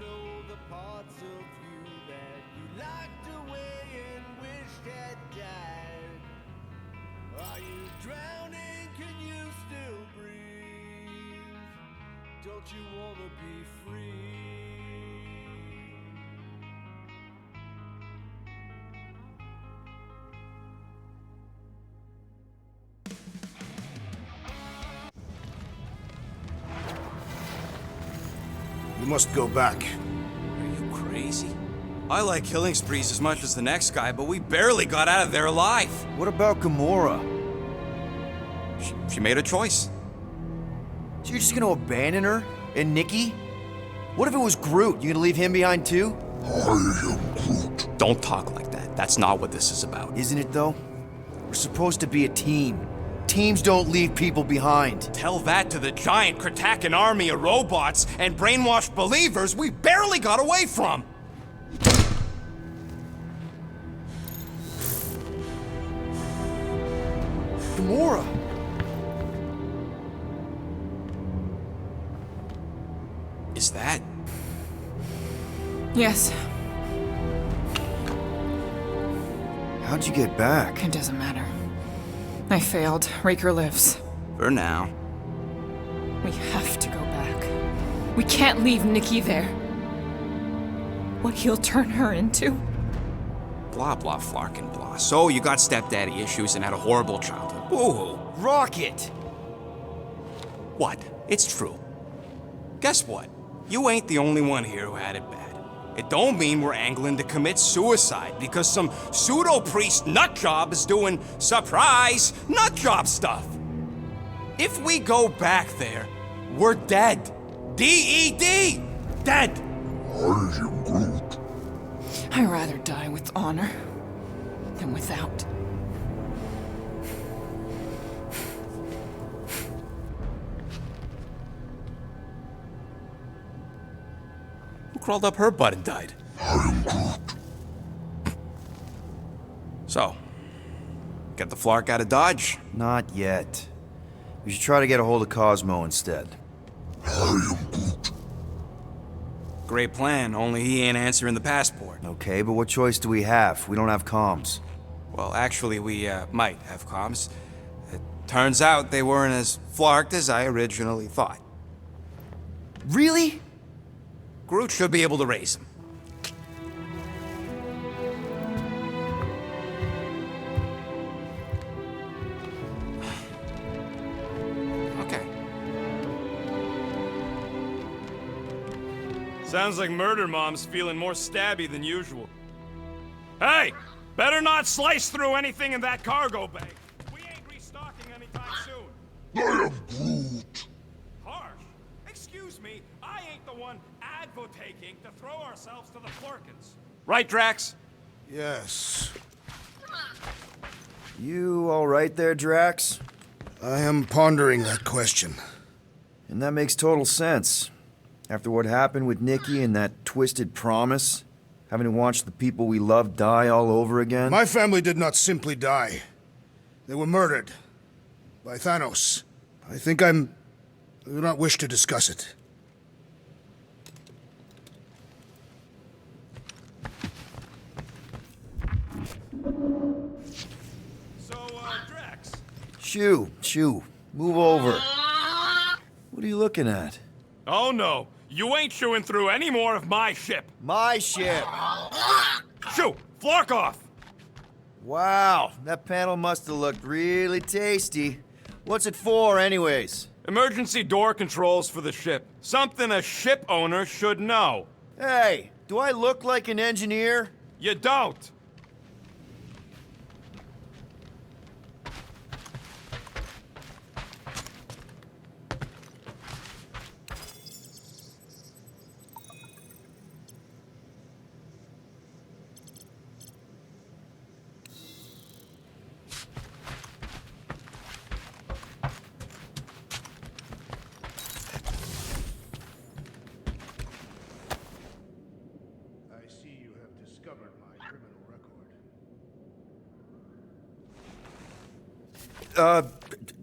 know the parts of you that you locked away and wished had died. Are you drowning? Can you still breathe? Don't you wanna be free? You must go back. Are you crazy? I like killing sprees as much as the next guy, but we barely got out of there alive. What about Gamora? She made a choice. So you're just gonna abandon her? And Nikki? What if it was Groot? You gonna leave him behind too? I am Groot. Don't talk like that. That's not what this is about. Isn't it though? We're supposed to be a team. Teams don't leave people behind. Tell that to the giant Kratakan army of robots and brainwashed believers we barely got away from. Gamora! Is that? Yes, How'd you get back? it doesn't matter. I failed. Raker lives. For now. We have to go back. We can't leave Nikki there. What he'll turn her into? Blah, blah, flarkin' blah. So you got stepdaddy issues and had a horrible childhood. Boo-hoo. Rocket! What? It's true. Guess what? You ain't the only one here who had it bad. It don't mean we're angling to commit suicide because some pseudo-priest nutjob is doing surprise nutjob stuff. If we go back there, we're dead. D-E-D! Dead! I am Groot. I'd rather die with honor than without. Who crawled up her butt and died? I am Groot. So, get the Flark out of Dodge? Not yet. We should try to get a hold of Cosmo instead. I am Groot. Great plan, only he ain't answering the passport. Okay, but what choice do we have? We don't have comms. Well, actually, we might have comms. It turns out they weren't as flarked as I originally thought. Really? Groot should be able to raise him. Okay. Sounds like Murder Mom's feeling more stabby than usual. Hey! Better not slice through anything in that cargo bay. We ain't restocking anytime soon. I am Groot. Harsh. Excuse me, I ain't the one advocating to throw ourselves to the Florkins. Right, Drax? Yes. You alright there, Drax? I am pondering that question. And that makes total sense. After what happened with Nikki and that twisted promise, having to watch the people we love die all over again. My family did not simply die. They were murdered. By Thanos. I do not wish to discuss it. So, Drax. Shoo, move over. What are you looking at? Oh no, you ain't chewing through any more of my ship. My ship! Shoo! Flark off! Wow, that panel must have looked really tasty. What's it for, anyways? Emergency door controls for the ship. Something a ship owner should know. Hey, do I look like an engineer? You don't. I see you have discovered my criminal record.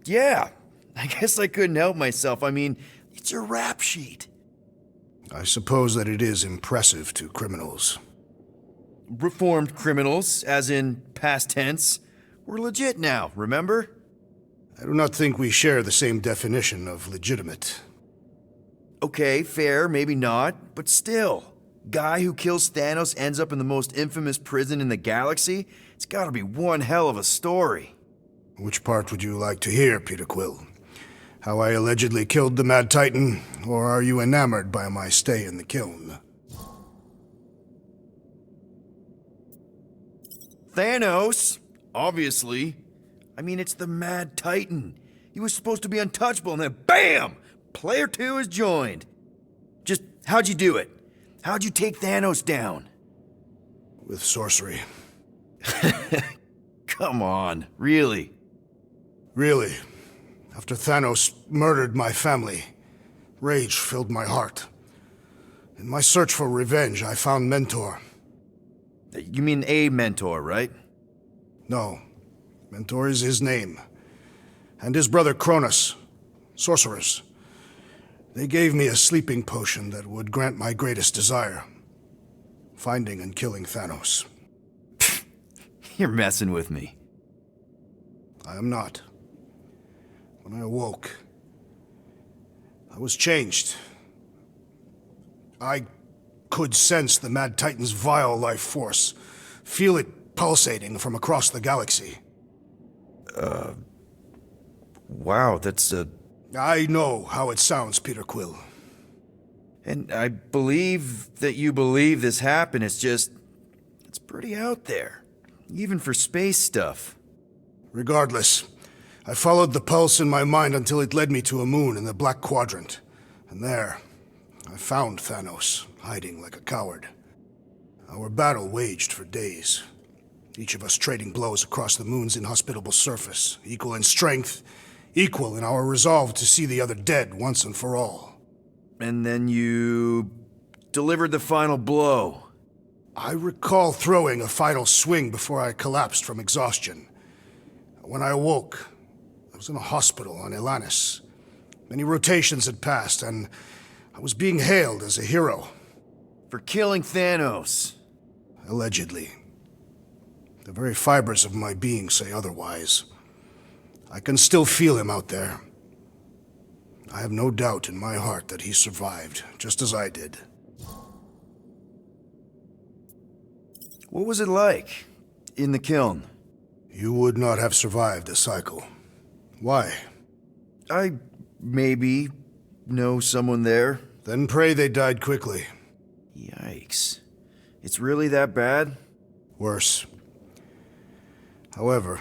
Yeah. I guess I couldn't help myself. I mean, it's your rap sheet. I suppose that it is impressive to criminals. Reformed criminals, as in past tense. We're legit now, remember? I do not think we share the same definition of legitimate. Okay, fair, maybe not, but still. Guy who kills Thanos ends up in the most infamous prison in the galaxy? It's gotta be one hell of a story. Which part would you like to hear, Peter Quill? How I allegedly killed the Mad Titan, or are you enamored by my stay in the kiln? Thanos? Obviously. I mean, it's the Mad Titan. He was supposed to be untouchable, and then BAM! Player 2 is joined. Just, how'd you do it? How'd you take Thanos down? With sorcery. Come on, really? Really. After Thanos murdered my family, rage filled my heart. In my search for revenge, I found Mentor. You mean a mentor, right? No. Mentor is his name. And his brother Cronus, sorcerers. They gave me a sleeping potion that would grant my greatest desire. Finding and killing Thanos. You're messing with me. I am not. When I awoke, I was changed. I could sense the Mad Titan's vile life force, feel it pulsating from across the galaxy. Wow, that's I know how it sounds, Peter Quill. And I believe that you believe this happened. It's pretty out there. Even for space stuff. Regardless, I followed the pulse in my mind until it led me to a moon in the Black Quadrant. And there, I found Thanos, hiding like a coward. Our battle waged for days. Each of us trading blows across the moon's inhospitable surface, equal in strength, equal in our resolve to see the other dead once and for all. And then you delivered the final blow. I recall throwing a final swing before I collapsed from exhaustion. When I awoke, I was in a hospital on Elanis. Many rotations had passed, and I was being hailed as a hero. For killing Thanos. Allegedly. The very fibers of my being say otherwise. I can still feel him out there. I have no doubt in my heart that he survived, just as I did. What was it like in the kiln? You would not have survived a cycle. Why? I maybe know someone there. Then pray they died quickly. Yikes. It's really that bad? Worse. However,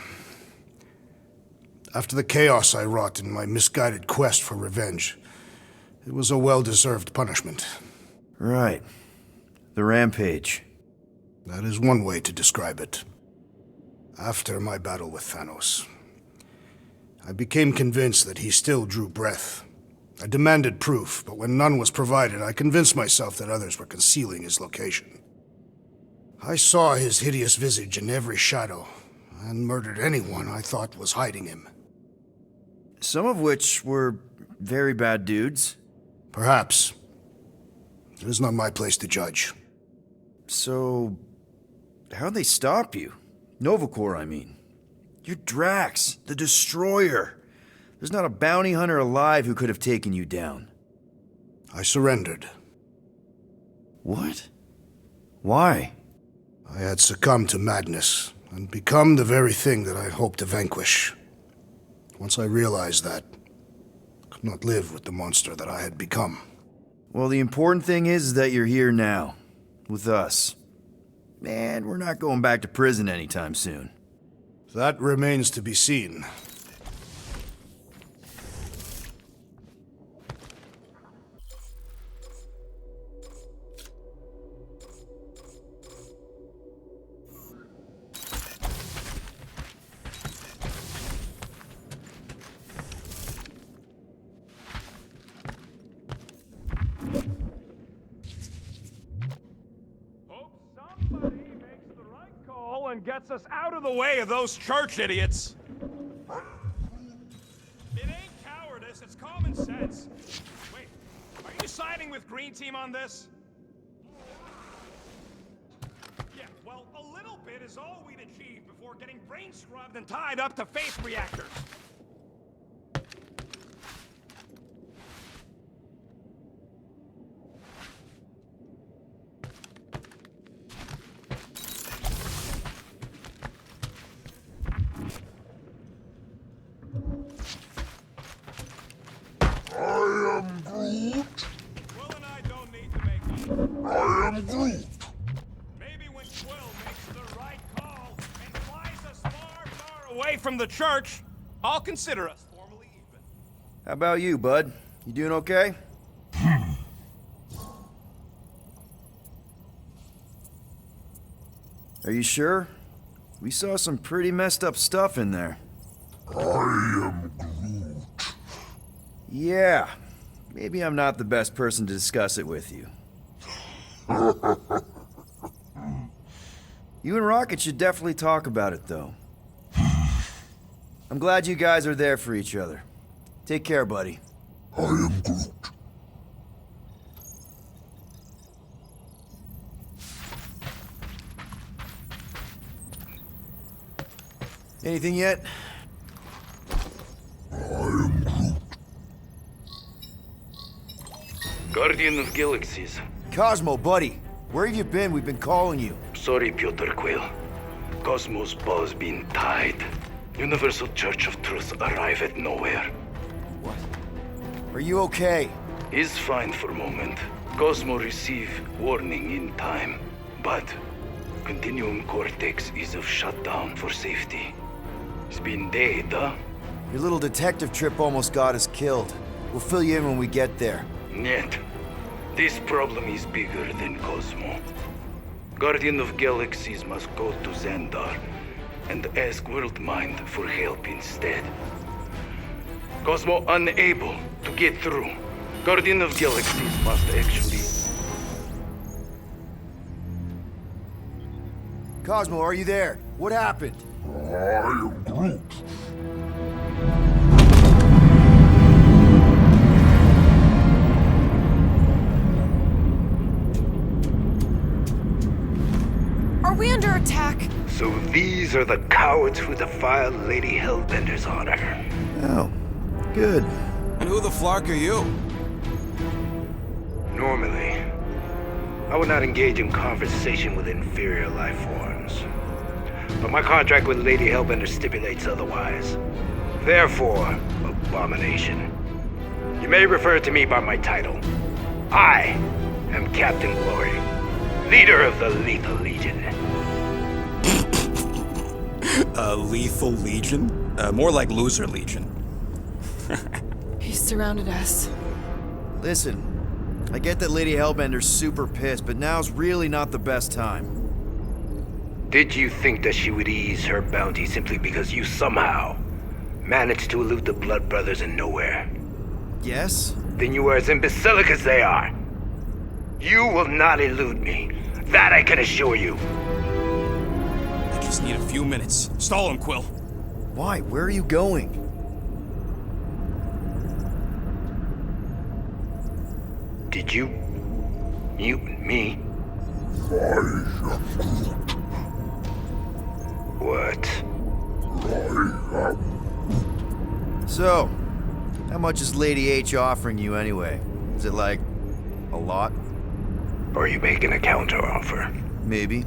after the chaos I wrought in my misguided quest for revenge, it was a well-deserved punishment. Right. The rampage. That is one way to describe it. After my battle with Thanos, I became convinced that he still drew breath. I demanded proof, but when none was provided, I convinced myself that others were concealing his location. I saw his hideous visage in every shadow, and murdered anyone I thought was hiding him. Some of which were very bad dudes. Perhaps. It is not my place to judge. So, how'd they stop you? Novacore, I mean. You're Drax, the Destroyer. There's not a bounty hunter alive who could have taken you down. I surrendered. What? Why? I had succumbed to madness, and become the very thing that I hoped to vanquish. Once I realized that, I could not live with the monster that I had become. Well, the important thing is that you're here now, with us. And we're not going back to prison anytime soon. That remains to be seen. And gets us out of the way of those church idiots. It ain't cowardice, it's common sense. Wait, Are you siding with Green Team on this? Yeah, well, a little bit is all we'd achieve before getting brain scrubbed and tied up to faith reactors. Quill and I don't need to make up. I am Groot. Maybe when Quill makes the right call and flies us far, far away from the church, I'll consider us formally even. How about you, bud? You doing okay? Are you sure? We saw some pretty messed up stuff in there. I am Groot. Yeah. Maybe I'm not the best person to discuss it with you. You and Rocket should definitely talk about it, though. I'm glad you guys are there for each other. Take care, buddy. I am Groot. Anything yet? I am Groot. Guardian of Galaxies. Cosmo, buddy. Where have you been? We've been calling you. Sorry, Piotr Quill. Cosmos ball's been tied. Universal Church of Truth arrive at nowhere. What? Are you okay? Is fine for moment. Cosmo receive warning in time. But Continuum Cortex is of shutdown for safety. It's been dead, huh? Your little detective trip almost got us killed. We'll fill you in when we get there. Yet, this problem is bigger than Cosmo. Guardian of Galaxies must go to Xandar and ask Worldmind for help instead. Cosmo unable to get through. Guardian of Galaxies must actually... Cosmo, are you there? What happened? I am Groot. Are we under attack? So these are the cowards who defile Lady Hellbender's honor. Oh, good. And who the flark are you? Normally, I would not engage in conversation with inferior life forms. But my contract with Lady Hellbender stipulates otherwise. Therefore, abomination. You may refer to me by my title. I am Captain Glory, leader of the Lethal Legion. Lethal Legion? More like Loser Legion. He surrounded us. Listen, I get that Lady Hellbender's super pissed, but now's really not the best time. Did you think that she would ease her bounty simply because you somehow managed to elude the Blood Brothers in nowhere? Yes? Then you are as imbecilic as they are. You will not elude me. That I can assure you. I just need a few minutes. Stall him, Quill. Why? Where are you going? Did you mute me? I am Groot. What? I am. So, how much is Lady H offering you anyway? Is it like a lot? Are you making a counteroffer? Maybe.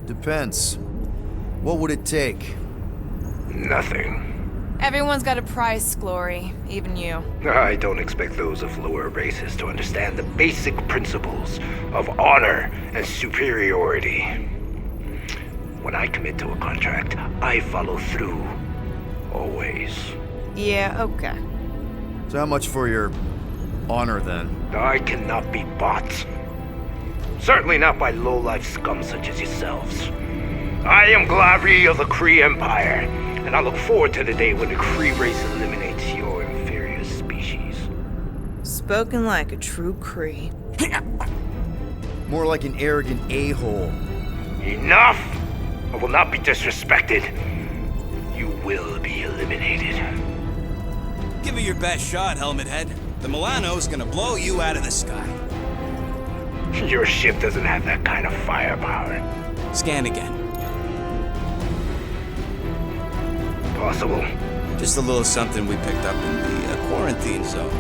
Depends. What would it take? Nothing. Everyone's got a price, Glory. Even you. I don't expect those of lower races to understand the basic principles of honor and superiority. When I commit to a contract, I follow through. Always. Yeah, okay. So how much for your honor then? I cannot be bought. Certainly not by low-life scum such as yourselves. I am Glavi of the Kree Empire, and I look forward to the day when the Kree race eliminates your inferior species. Spoken like a true Kree. More like an arrogant a-hole. Enough! I will not be disrespected. You will be eliminated. Give it your best shot, Helmet Head. The Milano's gonna blow you out of the sky. Your ship doesn't have that kind of firepower. Scan again. Possible. Just a little something we picked up in the quarantine zone.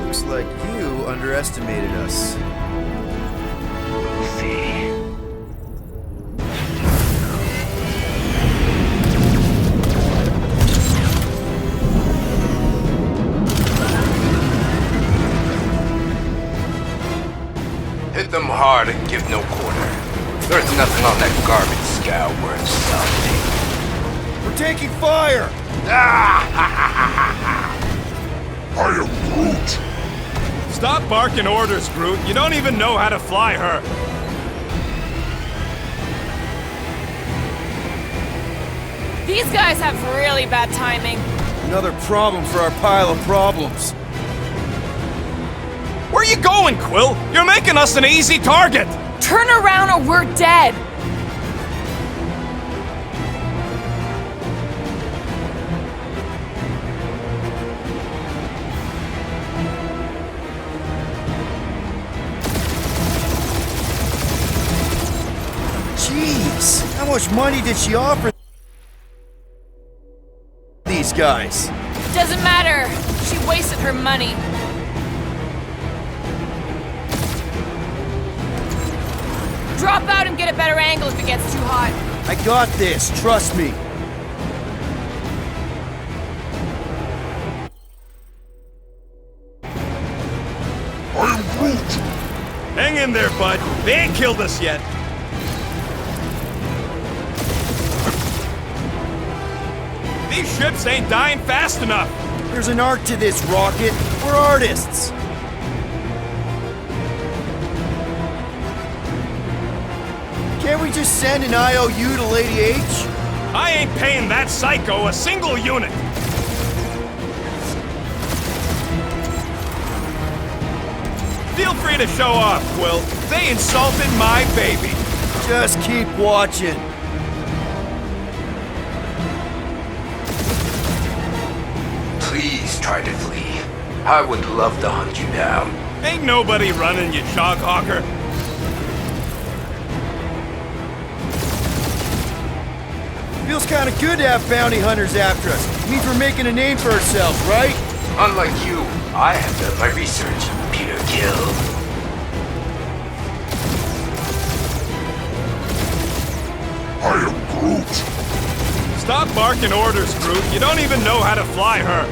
Looks like you underestimated us. We'll see. Hit them hard and give no quarter. There's nothing on that garbage scow worth salvaging. We're taking fire! I am Groot. Stop barking orders, Groot. You don't even know how to fly her. These guys have really bad timing. Another problem for our pile of problems. Where you going, Quill? You're making us an easy target. Turn around or we're dead! Jeez, how much money did she offer these guys? Doesn't matter. She wasted her money. Drop out and get a better angle if it gets too hot. I got this, trust me. I am Groot. Hang in there, bud. They ain't killed us yet. These ships ain't dying fast enough. There's an art to this, Rocket. We're artists. Can't we just send an IOU to Lady H? I ain't paying that psycho a single unit. Feel free to show off, Quill. They insulted my baby. Just keep watching. Please try to flee. I would love to hunt you down. Ain't nobody running, you choghawker. Feels kind of good to have bounty hunters after us. Means we're making a name for ourselves, right? Unlike you, I have done my research. Peter Kill. I am Groot. Stop barking orders, Groot. You don't even know how to fly her.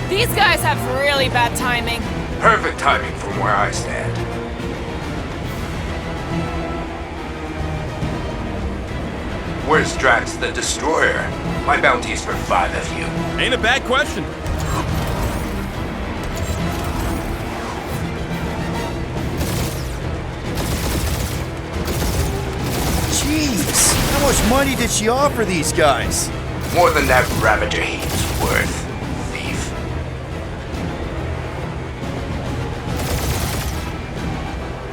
These guys have really bad timing. Perfect timing from where I stand. Where's Drax the Destroyer? My bounty is for 5 of you. Ain't a bad question. Jeez, how much money did she offer these guys? More than that Ravager heat's worth, thief.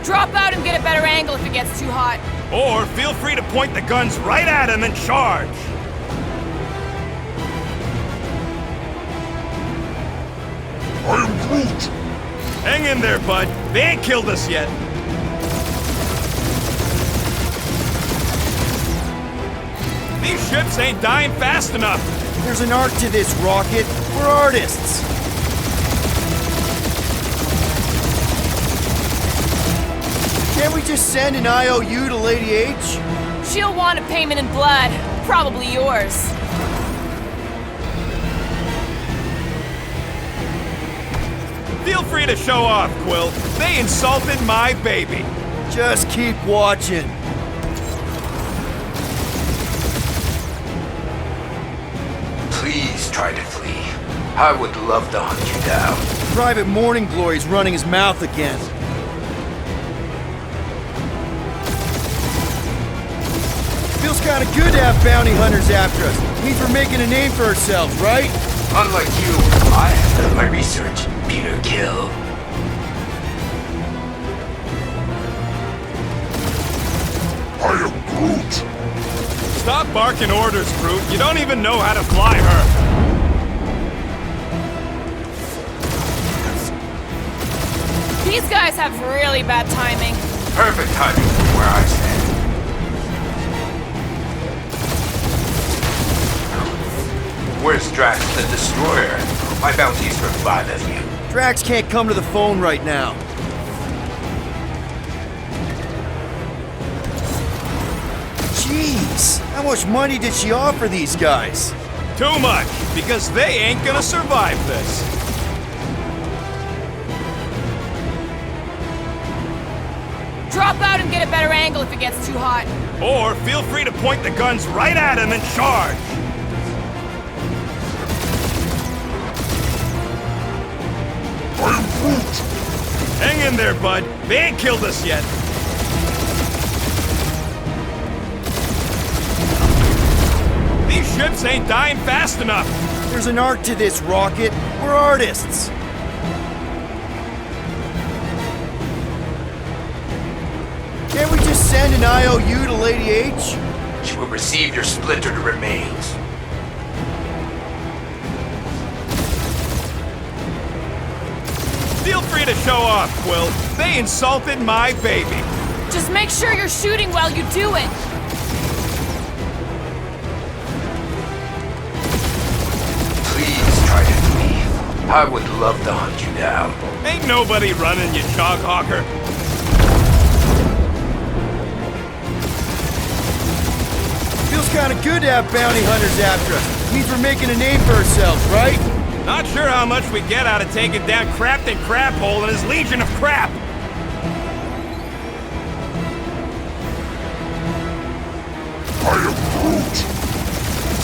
Drop out and get a better angle if it gets too hot. Or feel free to point the guns right at him and charge. I am Groot. Hang in there, bud. They ain't killed us yet. These ships ain't dying fast enough. There's an art to this, Rocket. We're artists. Can't we just send an IOU to Lady H? She'll want a payment in blood. Probably yours. Feel free to show off, Quill. They insulted my baby. Just keep watching. Please try to flee. I would love to hunt you down. Private Morning Glory's running his mouth again. Feels kind of good to have bounty hunters after us. Means we're making a name for ourselves, right? Unlike you, I have done my research. Peter Kill. I am Groot. Stop Stop barking orders, Groot. You don't even know how to fly her. These guys have really bad timing. Perfect timing from where I stand. Where's Drax the Destroyer? My bounty's for 5 of you. Drax can't come to the phone right now. Jeez, how much money did she offer these guys? Too much, because they ain't gonna survive this. Drop out and get a better angle if it gets too hot. Or feel free to point the guns right at him and charge. I am Groot. Hang in there, bud. They ain't killed us yet. These ships ain't dying fast enough. There's an art to this, Rocket. We're artists. Can't we just send an IOU to Lady H? She will receive your splintered remains. Feel free to show off, Quill. They insulted my baby. Just make sure you're shooting while you do it. Please try to leave. I would love to hunt you down. Ain't nobody running, you jog hawker. Feels kind of good to have bounty hunters after us. Means we're making a name for ourselves, right? Not sure how much we get out of taking down Crapton Craphole and his Legion of Crap. I am Groot.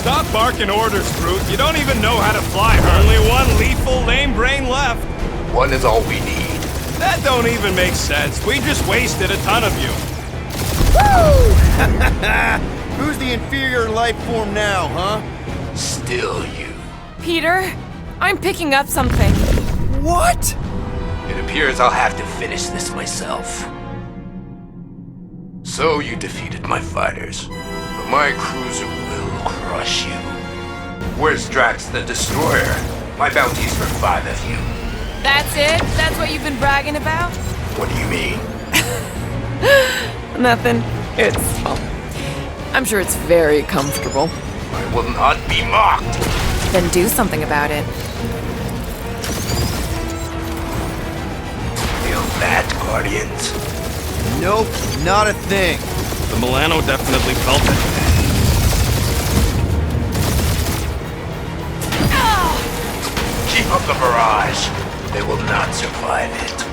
Stop barking orders, Groot. You don't even know how to fly her. Only one lethal lame brain left. One is all we need. That don't even make sense. We just wasted a ton of you. Woo! Who's the inferior life form now, huh? Still you. Peter, I'm picking up something. What? It appears I'll have to finish this myself. So you defeated my fighters, but my cruiser will crush you. Where's Drax the Destroyer? My bounty's for 5 of you. That's it? That's what you've been bragging about? What do you mean? Nothing. Well, I'm sure it's very comfortable. I will not be mocked. Then do something about it. Feel that, Guardians? Nope, not a thing. The Milano definitely felt it. Keep up the barrage. They will not survive it.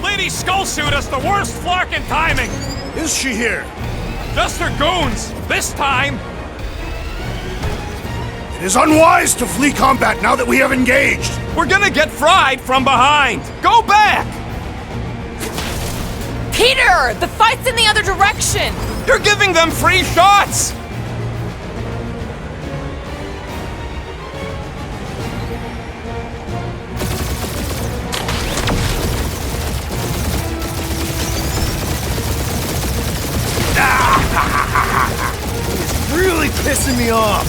Lady Skullsuit has the worst flarkin' timing. Is she here? Just her goons. This time. It is unwise to flee combat now that we have engaged. We're gonna get fried from behind. Go back. Peter! The fight's in the other direction! You're giving them free shots. It's really pissing me off.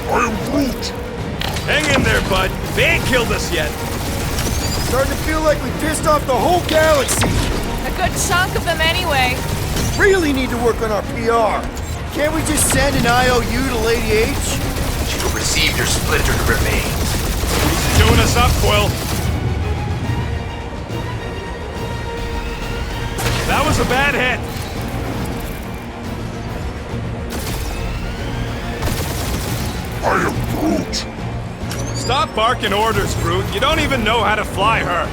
I am Groot. Hang in there, bud. They ain't killed us yet. Starting to feel like we pissed off the whole galaxy. A good chunk of them anyway. Really need to work on our PR. Can't we just send an IOU to Lady H? She will receive your splintered remains. Doing us up, Quill. That was a bad hit. I am Groot. Stop barking orders, Groot. You don't even know how to fly her.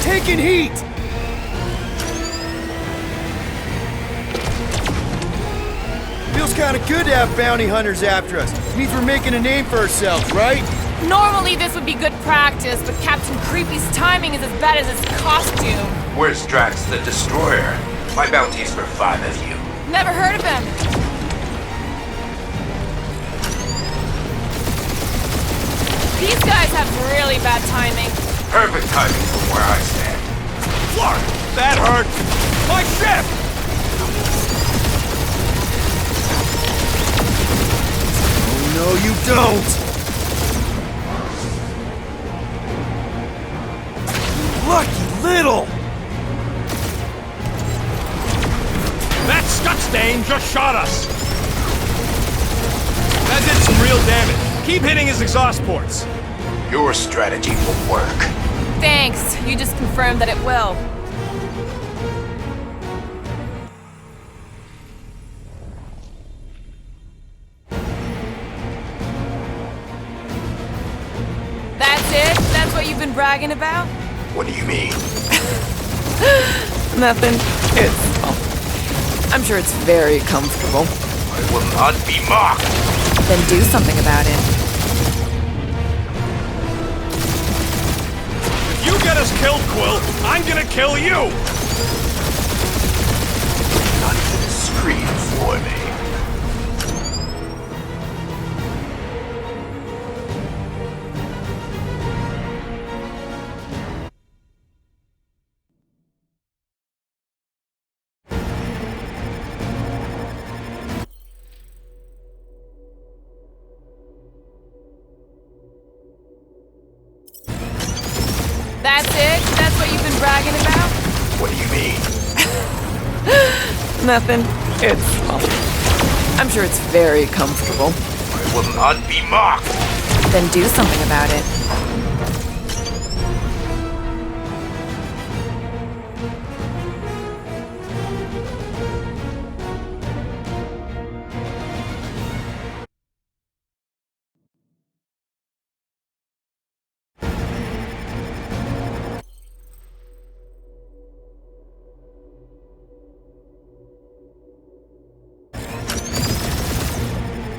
Taking heat! Feels kind of good to have bounty hunters after us. Means we're making a name for ourselves, right? Normally this would be good practice, but Captain Creepy's timing is as bad as his Where's Drax the Destroyer? My bounty's for 5 of you. Never heard of him. These guys have really bad timing. Perfect timing from where I stand. Clark, that hurt. My ship! No, you don't! Lucky little! That Scutstain just shot us! That did some real damage. Keep hitting his exhaust ports. Your strategy will work. Thanks. You just confirmed that it will. That's it? That's what you've been bragging about? What do you mean? Nothing. I'm sure it's very comfortable. I will not be mocked. Then do something about it. If you get us killed, Quill, I'm gonna kill you! Not gonna scream for me. That's it? That's what you've been bragging about? What do you mean? Nothing. I'm sure it's very comfortable. I will not be mocked. Then do something about it.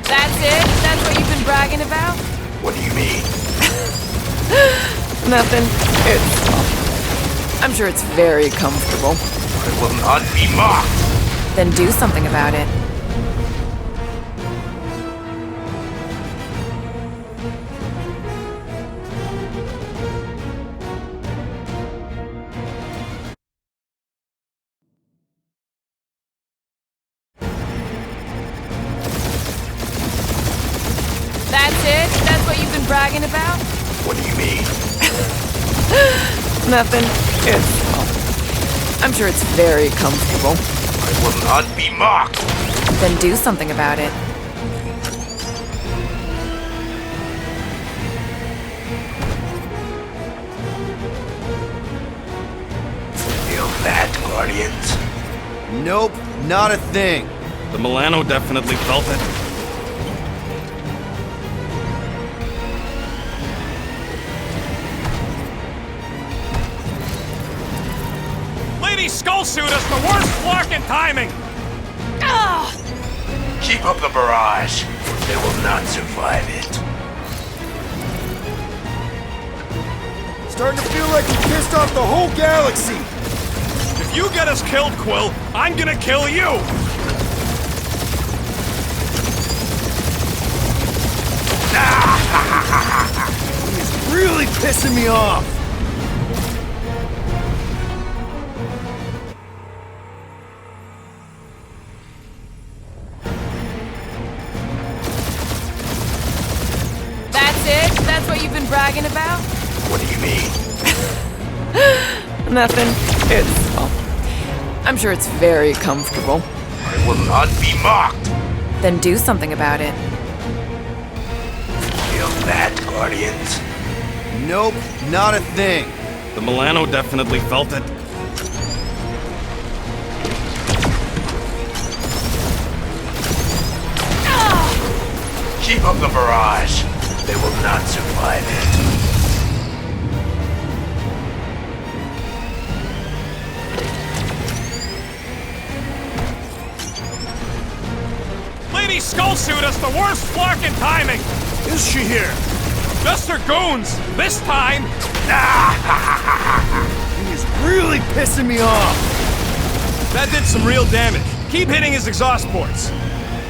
That's it? That's what you've been bragging about? What do you mean? Nothing. I'm sure it's very comfortable. I will not be mocked. Then do something about it. That's it? That's what you've been bragging about? What do you mean? Nothing. I'm sure it's very comfortable. I will not be mocked. Then do something about it. Feel that, Guardians? Nope, not a thing. The Milano definitely felt it. Lady Skullsuit has the worst flarkin' timing! Keep up the barrage. They will not survive it. Starting to feel like we pissed off the whole galaxy. If you get us killed, Quill, I'm gonna kill you! He's really pissing me off. That's it? That's what you've been bragging about? What do you mean? Nothing. I'm sure it's very comfortable. I will not be mocked. Then do something about it. Feel that, Guardians? Nope, not a thing. The Milano definitely felt it. Keep up the barrage. They will not survive it. Lady Skullsuit has the worst flarkin' timing! Is she here? Just her goons! This time! He's really pissing me off. That did some real damage. Keep hitting his exhaust ports.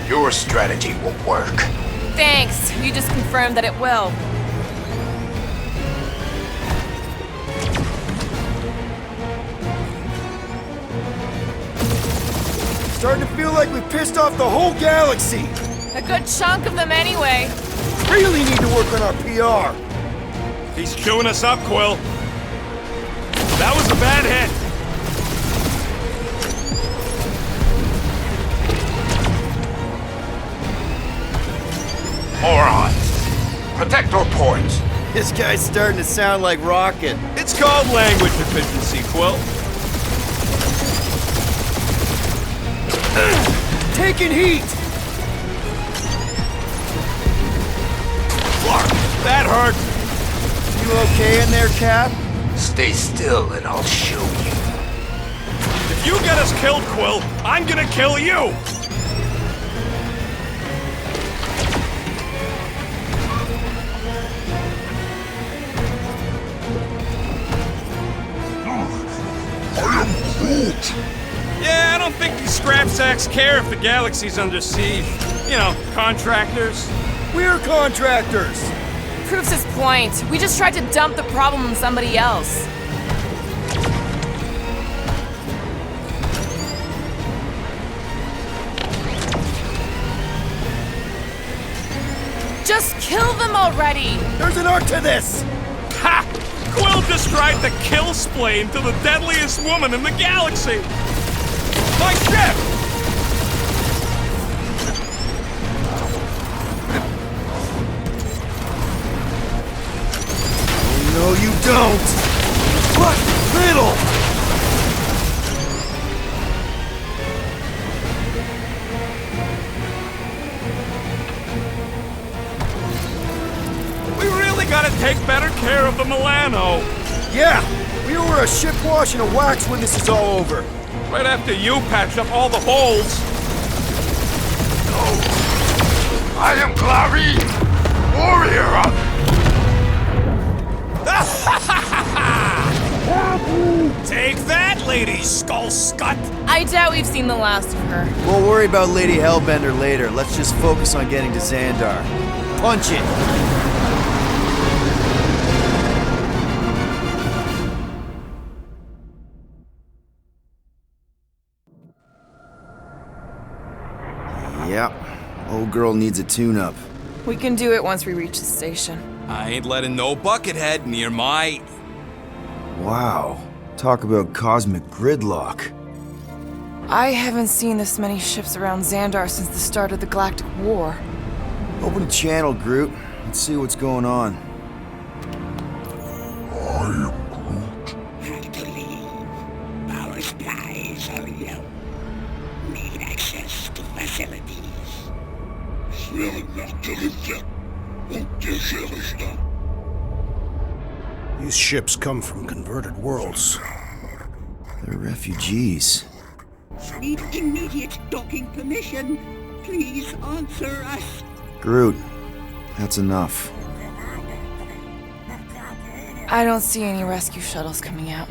Your strategy will work. Thanks. You just confirmed that it will. Starting to feel like we've pissed off the whole galaxy. A good chunk of them anyway. Really need to work on our PR. He's chewing us up, Quill. That was a bad hit. Morons! Protect our ports! This guy's starting to sound like Rocket. It's called language efficiency, Quill. Taking heat! Clark, that hurt. You okay in there, Cap? Stay still and I'll show you. If you get us killed, Quill, I'm gonna kill you. I am Groot! Yeah, I don't think these scrap sacks care if the galaxy's under siege. You know, contractors. We're contractors! Proves his point. We just tried to dump the problem on somebody else. Just kill them already! There's an art to this! Ha! Quill just tried to kill splain to the deadliest woman in the galaxy! My ship! No, you don't! What little? We really gotta take better care of the Milano. Yeah! We order a ship wash and a wax when this is all over. Right after you patch up all the holes. I am Clary, warrior! Take that, Lady Skull Scut! I doubt we've seen the last of her. We'll worry about Lady Hellbender later. Let's just focus on getting to Xandar. Punch it! Yep. Old girl needs a tune-up. We can do it once we reach the station. I ain't letting no buckethead near my... Wow. Talk about cosmic gridlock. I haven't seen this many ships around Xandar since the start of the Galactic War. Open a channel, Groot. Let's see what's going on. I am Groot. Have to leave. Power supplies are low. Need access to facilities. These ships come from converted worlds. They're refugees. Need immediate docking permission. Please answer us. Groot, that's enough. I don't see any rescue shuttles coming out.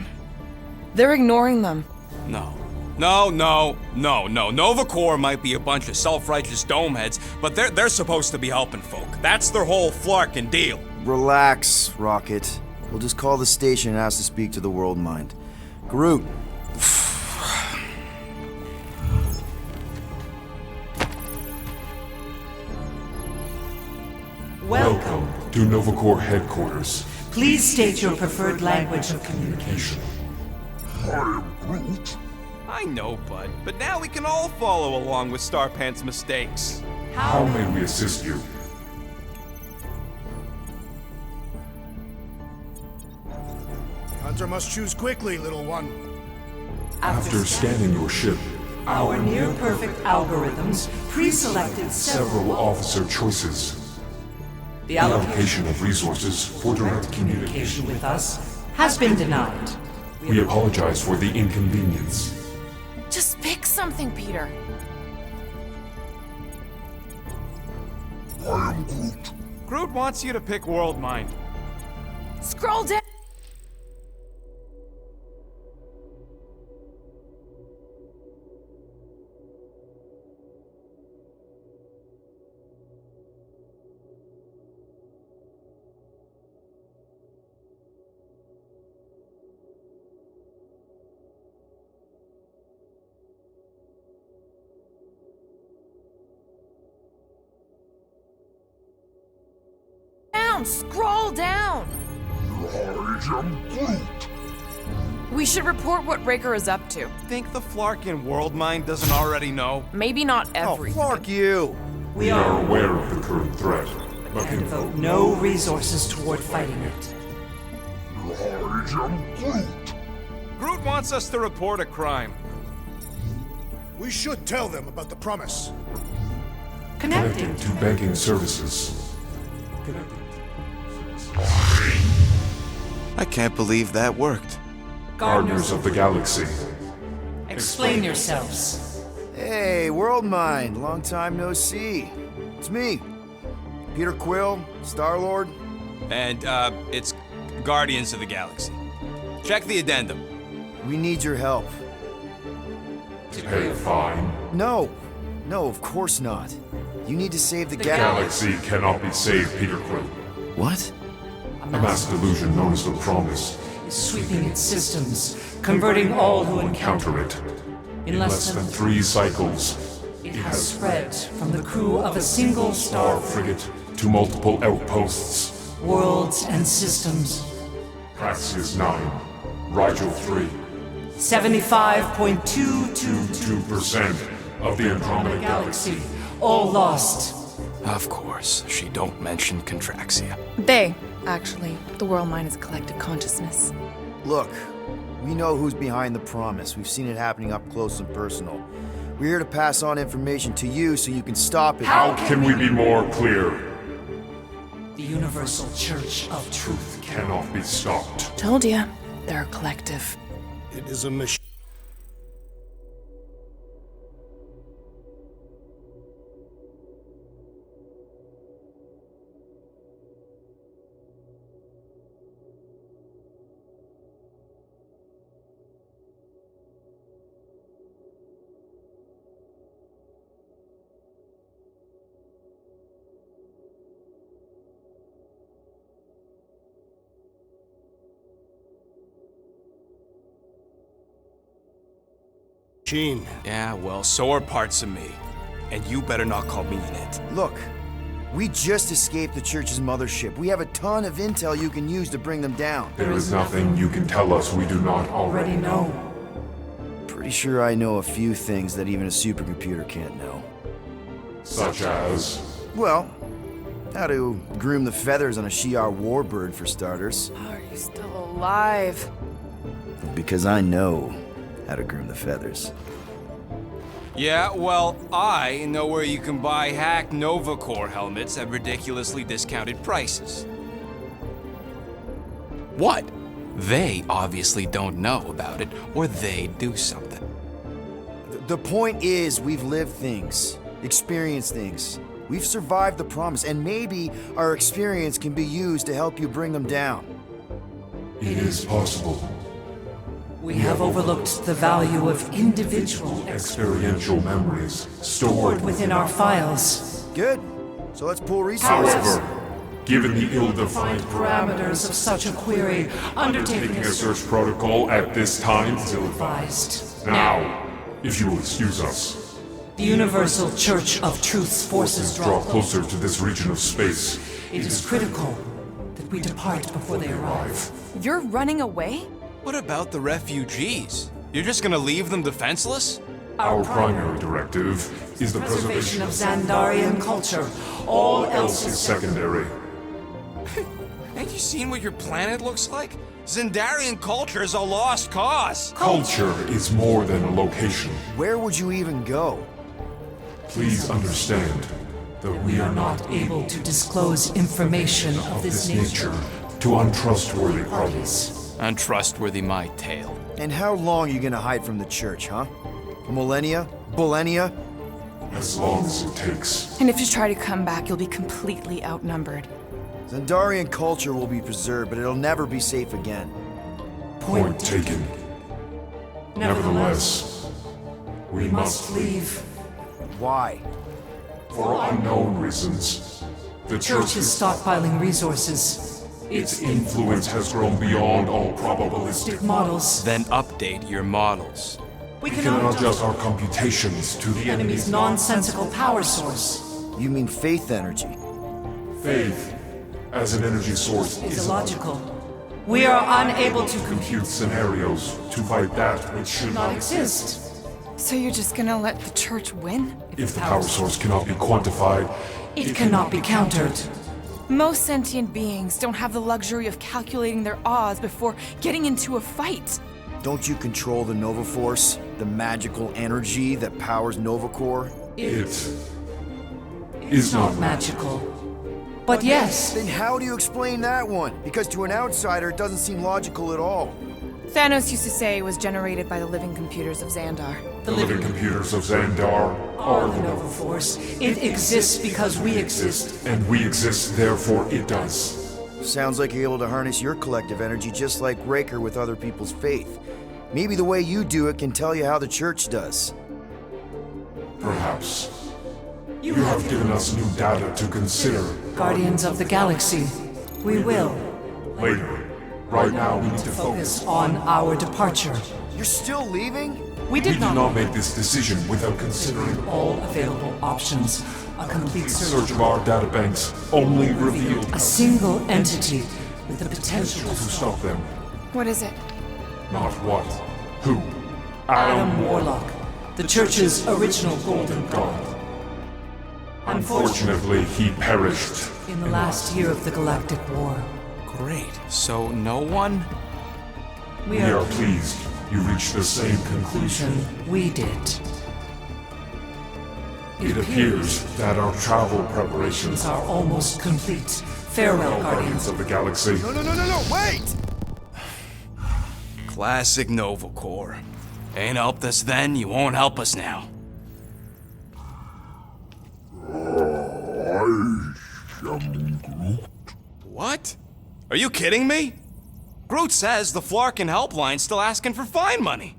They're ignoring them. No. Nova Corps might be a bunch of self-righteous domeheads, but they're supposed to be helping folk. That's their whole flarkin' deal. Relax, Rocket. We'll just call the station and ask to speak to the World Mind. Groot. Welcome to Nova Corps headquarters. Please state your preferred language of communication. I am Groot. I know, bud, but now we can all follow along with Starpant's mistakes. How may we assist you? Hunter must choose quickly, little one. After scanning your ship, Our near-perfect algorithms pre-selected several officer choices. The allocation of resources for direct communication with us has been denied. We apologize for the inconvenience. Just pick something, Peter. I am Groot. Groot wants you to pick World Mind. Scroll down. down! Scroll down! I am Groot. We should report what Raker is up to. Think the Flarkin world mind doesn't already know? Maybe not Oh, everything. fuck you! We are aware of the current threat, but And can devote no resources toward fighting it. I am Groot. Groot wants us to report a crime. We should tell them about the promise. Connecting. connected to banking services. I can't believe that worked. Gardeners of the Galaxy. Explain yourselves. Hey, World Mind, long time no see. It's me, Peter Quill, Star-Lord. And, it's Guardians of the Galaxy. Check the addendum. We need your help. To pay a fine. No, of course not. You need to save the The galaxy. Galaxy cannot be saved, Peter Quill. What? A mass delusion known as the Promise. Is sweeping its systems, converting all who encounter Counter it. In less than 3 cycles, it has spread from the crew of a single our star frigate to multiple outposts. worlds and systems. Praxius 9, Rigel 3, 75.222 2% of the Andromeda Galaxy. all lost. Of course, she don't mention Contraxia. They, actually. The world mind is a collective consciousness. Look, we know who's behind the promise. We've seen it happening up close and personal. We're here to pass on information to you so you can stop it. How can we be more clear? The Universal Church of Truth Cannot be stopped. Told ya. They're a collective. It is a mission. Gene, Yeah, well, so are parts of me. And you better not call me in it. Look, we just escaped the church's mothership. We have a ton of intel you can use to bring them down. There is nothing you can tell us we do not already already know. Pretty sure I know a few things that even a supercomputer can't know. Such as... Well, how to groom the feathers on a Shi'ar warbird, for starters. How are you still alive? Because I know how to groom the feathers. Yeah, well, I know where you can buy hacked Nova Core helmets at ridiculously discounted prices. What? They obviously don't know about it, or they'd do something. The point is, we've lived things, experienced things. We've survived the promise, and maybe our experience can be used to help you bring them down. It is possible. We have overlooked the value of individual Experiential memories stored within our files. Good. So let's pool resources. However, given the ill-defined Parameters of such a query, undertaking taking a search protocol at this time, advised. now, if you will excuse us, The Universal Church of Truth's forces draw closer to this region of space. It is critical that we depart before they arrive. You're running away? What about the refugees? You're just gonna leave them defenseless? Our primary directive is the Preservation preservation of of Xandarian culture. All else is is secondary. Ain't you seen what your planet looks like? Xandarian culture is a lost cause. Culture is more than a location. Where would you even go? Please understand that we are not able to disclose information of this nature. to untrustworthy parties. Untrustworthy my tale. And how long are you gonna hide from the church, huh? A millennia? Millennia? As long as it takes. And if you try to come back, you'll be completely outnumbered. Xandarian culture will be preserved, but it'll never be safe again. Point taken. Nevertheless, we must leave. Why? For unknown reasons. The Church is stockpiling resources. Its influence has grown beyond all probabilistic. Models. Then update your models. We We cannot adjust our computations to the enemy's nonsensical power source. You mean faith energy? faith as an energy source Is illogical. We are unable to compute scenarios to fight that which should not exist. So you're just gonna let the church win? If the power source cannot be quantified, It cannot be countered. Most sentient beings don't have the luxury of calculating their odds before getting into a fight. Don't you control the Nova Force? The magical energy that powers Nova Core? it is not Magical. But yes, Then how do you explain that one? Because to an outsider, it doesn't seem logical at all. Thanos used to say it was generated by the living computers of Xandar. the living computers of Xandar are the Nova Force. It exists because we exist. and we exist, therefore it does. Sounds like you're able to harness your collective energy just like Raker with other people's faith. Maybe the way you do it can tell you how the church does. Perhaps. You have given us new data to consider. Guardians of the Galaxy, we will Later. Right now, we need to focus. focus on our departure. You're still leaving? We We did did not not make this decision without considering all available options. A complete search search. of our databanks only revealed A single entity with the potential to stop them. What is it? Not what, who. Adam Warlock, the Church's original golden God. Unfortunately, Unfortunately, he perished. in the last year of the Galactic War. Great. So no one? We We are are pleased you reached the same conclusion. we did. It appears that our travel preparations are almost complete. Farewell, Guardians. of the Galaxy. No, wait! Classic Nova Corps. Ain't helped us then, you won't help us now. I am Groot. What? Are you kidding me? Groot says the Flarkin helpline's still asking for fine money.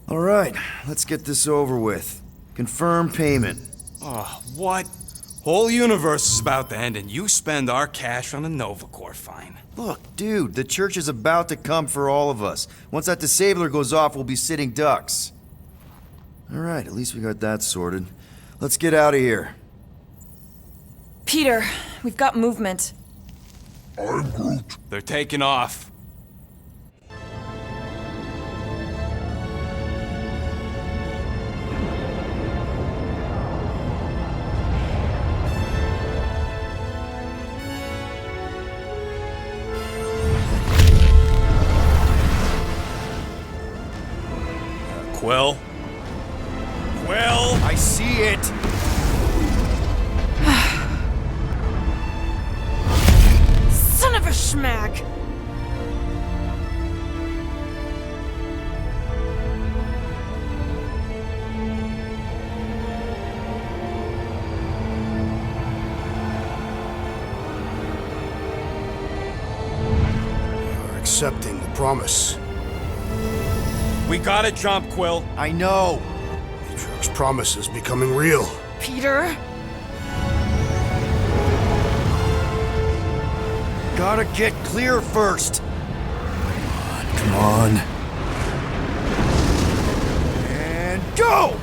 All right, let's get this over with. Confirm payment. Oh, what? Whole universe is about to end and you spend our cash on a Nova Corps fine. Look, dude, the church is about to come for all of us. Once that disabler goes off, we'll be sitting ducks. All right, at least we got that sorted. Let's get out of here. Peter, we've got movement. I'm Groot. They're taking off. Quill? Quill? I see it! Son of a schmack! You're accepting the promise. We gotta jump, Quill. I know! Matriarch's promise is becoming real. Peter? Gotta get clear first. Come on. And go!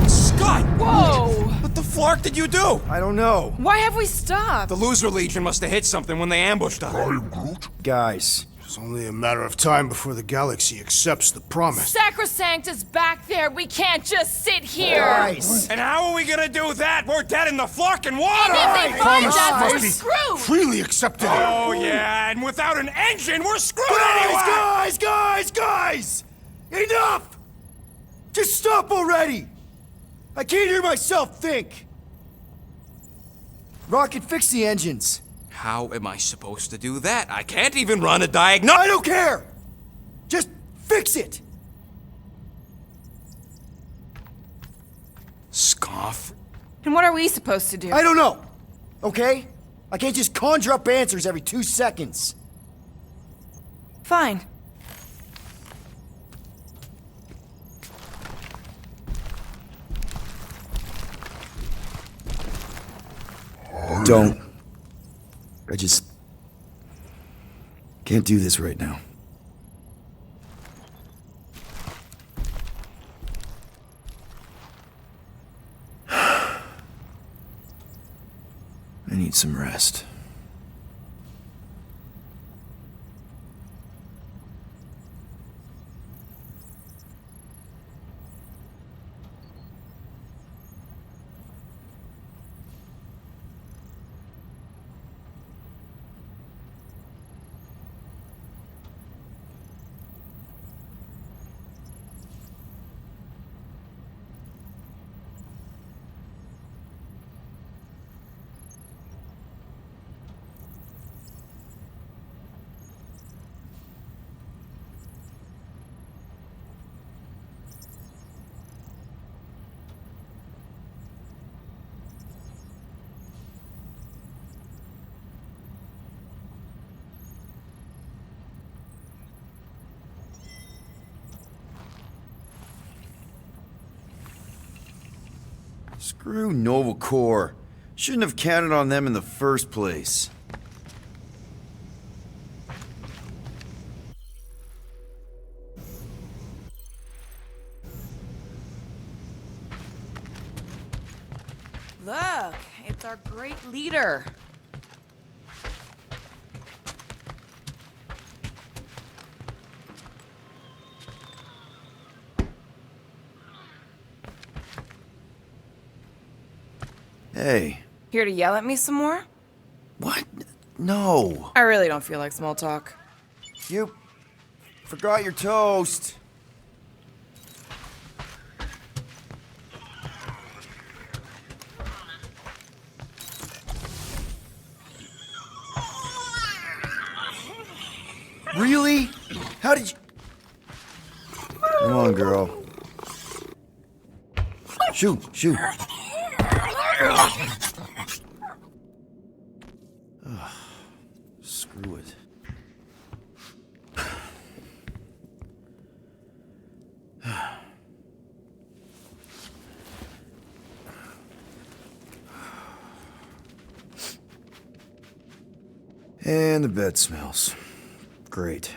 Scott! Whoa! What the flark did you do? I don't know. Why have we stopped? The Loser Legion must have hit something when they ambushed us. I'm Groot. Guys, It's only a matter of time before the galaxy accepts the promise. Sacrosanct is back there. We can't just sit here. guys! And how are we gonna do that? We're dead in the flarkin' water! If they find Promise us, must we're be screwed. freely accepted. Oh, yeah, and without an engine, we're screwed anyway! Guys! Enough! Just stop already! I can't hear myself think! Rocket, fix the engines. How am I supposed to do that? I can't even run a I diagnostic. don't care! Just fix it! Scoff. And what are we supposed to do? I don't know, okay? I can't just conjure up answers every 2 seconds. Fine. Don't. I just can't do this right now. I need some rest. Screw Nova Core. Shouldn't have counted on them in the first place. Look, it's our great leader. Hey. Here to yell at me some more? What? No. I really don't feel like small talk. You forgot your toast. Really? How did you... Come on, girl. Shoot, shoot. Screw it. And the bed smells. Great.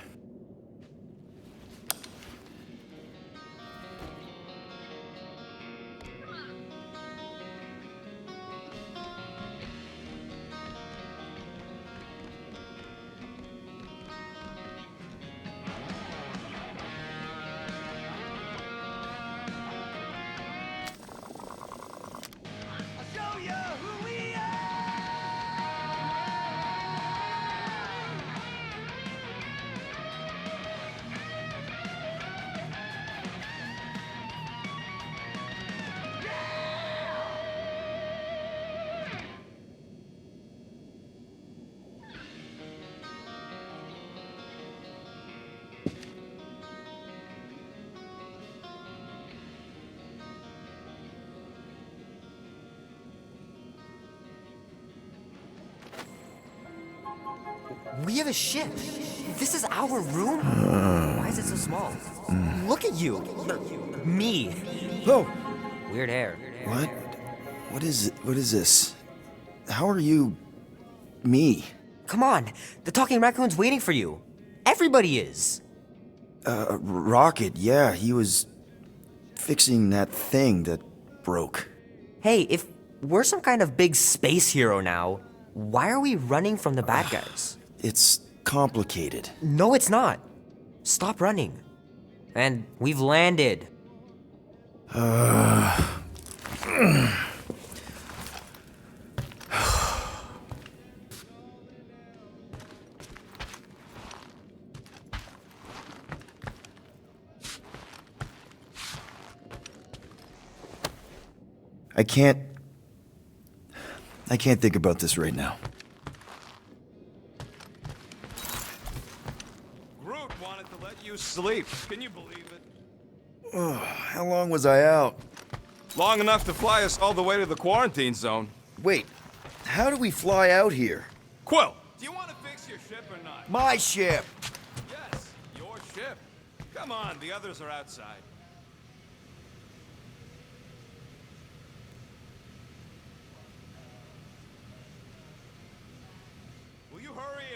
We have a ship. This is our room? Why is it so small? Look at you. Me. Oh. Weird hair. What? What is it? What is this? How are you... me? Come on. The talking raccoon's waiting for you. Everybody is. Rocket, yeah, he was fixing that thing that broke. Hey, if we're some kind of big space hero now, why are we running from the bad guys? It's complicated. No, it's not. Stop running. And we've landed. I can't think about this right now. Groot wanted to let you sleep. Can you believe it? How long was I out? Long enough to fly us all the way to the quarantine zone. Wait, how do we fly out here? Quill, do you want to fix your ship or not? My ship! Yes, your ship. Come on, the others are outside.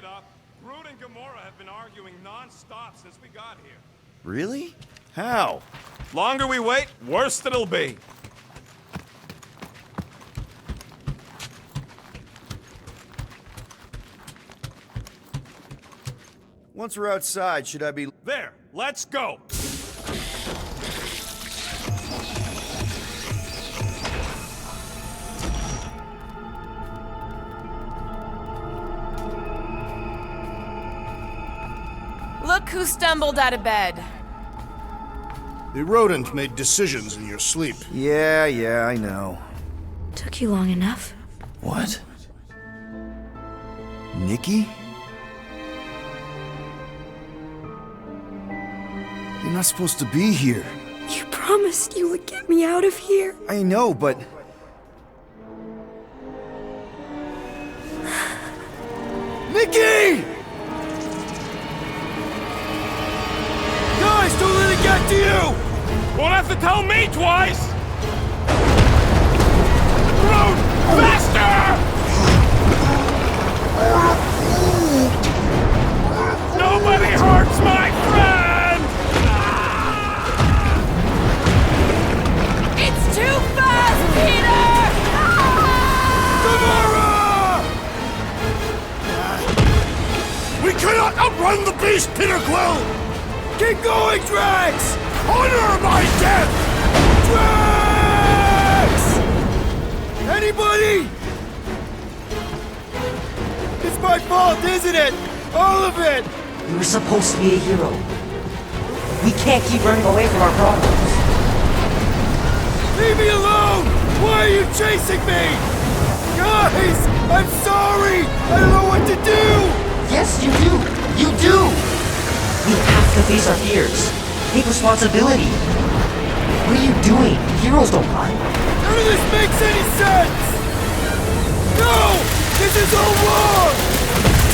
up, Groot and Gamora have been arguing non-stop since we got here. Really? How? Longer we wait, worse it'll be. Once we're outside, should I be... There, let's go! Look who stumbled out of bed. The rodent made decisions in your sleep. Yeah, I know. Took you long enough. What? Nikki? You're not supposed to be here. You promised you would get me out of here. I know, but... Nikki! Guys, don't let it get to you! Won't have to tell me twice! Groot! Faster! Nobody hurts my friend! It's too fast, Peter! Gamora! We cannot outrun the beast, Peter Quill! Keep going, Drax! Honor my death! Drax! Anybody? It's my fault, isn't it? All of it! You were supposed to be a hero. We can't keep running away from our problems. Leave me alone! Why are you chasing me? Guys, I'm sorry! I don't know what to do! Yes, you do! You do! We have to face our fears. Take responsibility. What are you doing? Heroes don't run. None of this makes any sense! No! This is all wrong!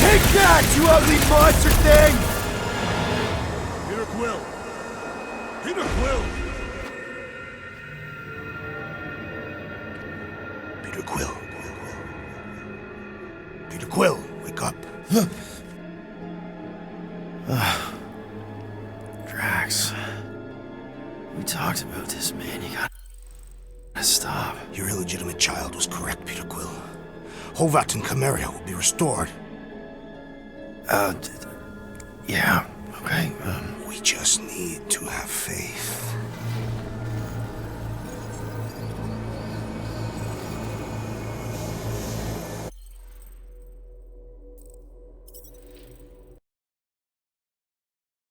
Take that, you ugly monster thing! Peter Quill! Peter Quill! Peter Quill. Peter Quill, wake up. Drax. We talked about this, man. You gotta stop. Your illegitimate child was correct, Peter Quill. Hovat and Chimeria will be restored. Yeah, okay. We just need to have faith.